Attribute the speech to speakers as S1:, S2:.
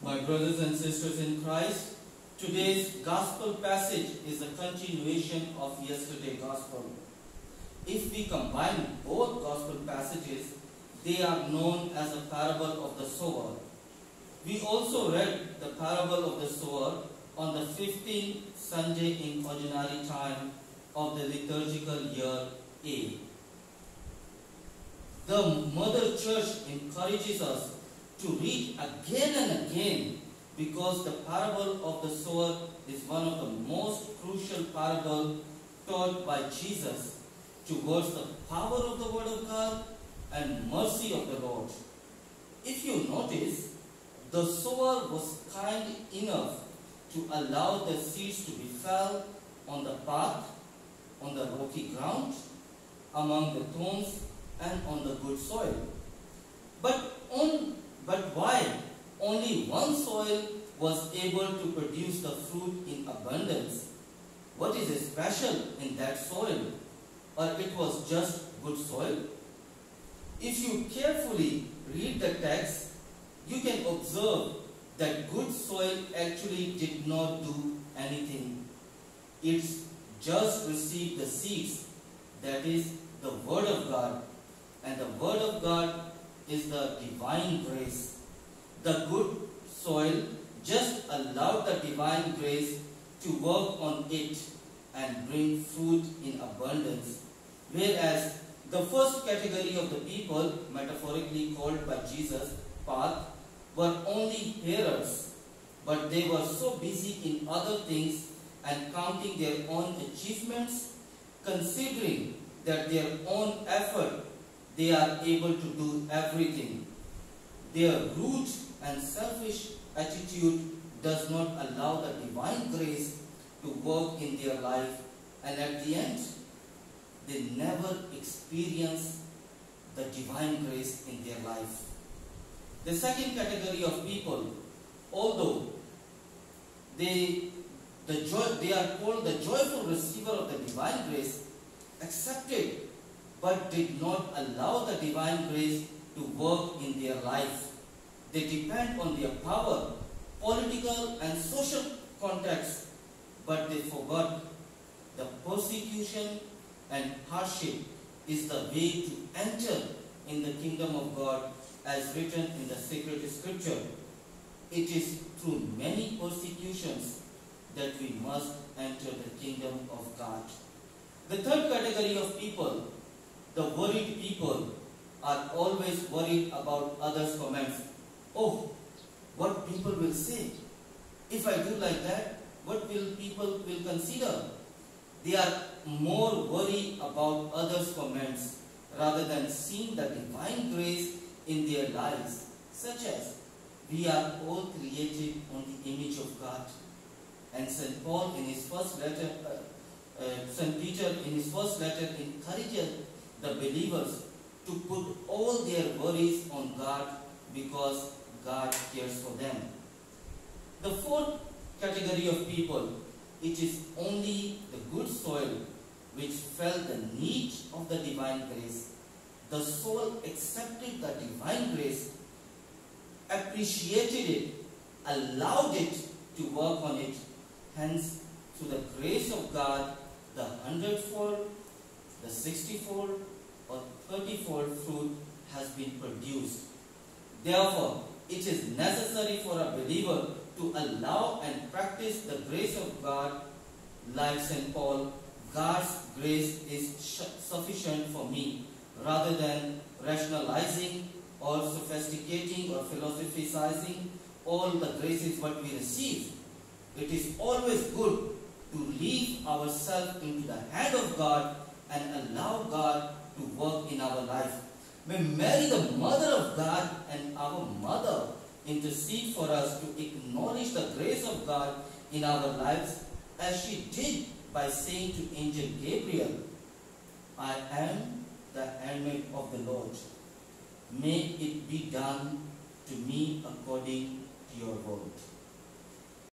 S1: My brothers and sisters in Christ, today's gospel passage is a continuation of yesterday's gospel. If we combine both gospel passages, they are known as a parable of the sower. We also read the parable of the sower on the 15th Sunday in ordinary time of the liturgical year A. The Mother Church encourages us to read again and again because the parable of the sower is one of the most crucial parables taught by Jesus towards the power of the Word of God and mercy of the Lord. If you notice, the sower was kind enough to allow the seeds to be fell on the path, on the rocky ground, among the thorns, and on the good soil. But why only one soil was able to produce the fruit in abundance? What is special in that soil? Or it was just good soil? If you carefully read the text, you can observe that good soil actually did not do anything. It just received the seeds, that is the Word of God. And the Word of God is the divine grace. The good soil just allowed the divine grace to work on it and bring fruit in abundance. Whereas the first category of the people, metaphorically called by Jesus, path, were only hearers, but they were so busy in other things and counting their own achievements, considering that their own effort they are able to do everything. Their rude and selfish attitude does not allow the divine grace to work in their life, and at the end, they never experience the divine grace in their life. The second category of people, although they are called the joyful receiver of the divine grace, accepted but did not allow the divine grace to work in their life. They depend on their power, political and social context, but they forgot the persecution and hardship is the way to enter in the kingdom of God as written in the sacred scripture. It is through many persecutions that we must enter the kingdom of God. The third category of people, the worried people, are always worried about others' comments. Oh, what people will say? If I do like that, what will people consider? They are more worried about others' comments rather than seeing the divine grace in their lives, such as we are all created on the image of God. And St. Paul in his first letter, St. Peter in his first letter encourages the believers to put all their worries on God because God cares for them. The fourth category of people, it is only the good soil which felt the need of the divine grace. The soul accepted the divine grace, appreciated it, allowed it to work on it. Hence, through the grace of God, the 100-fold, the 60-fold, or 30-fold fruit has been produced. Therefore, it is necessary for a believer to allow and practice the grace of God. Like St. Paul, God's grace is sufficient for me, rather than rationalizing or sophisticating or philosophizing all the graces what we receive. It is always good to leave ourselves into the hand of God and allow God to work in our life. May Mary, the Mother of God and our Mother, intercede for us to acknowledge the grace of God in our lives, as she did by saying to Angel Gabriel, I am the handmaid of the Lord. May it be done to me according to your word.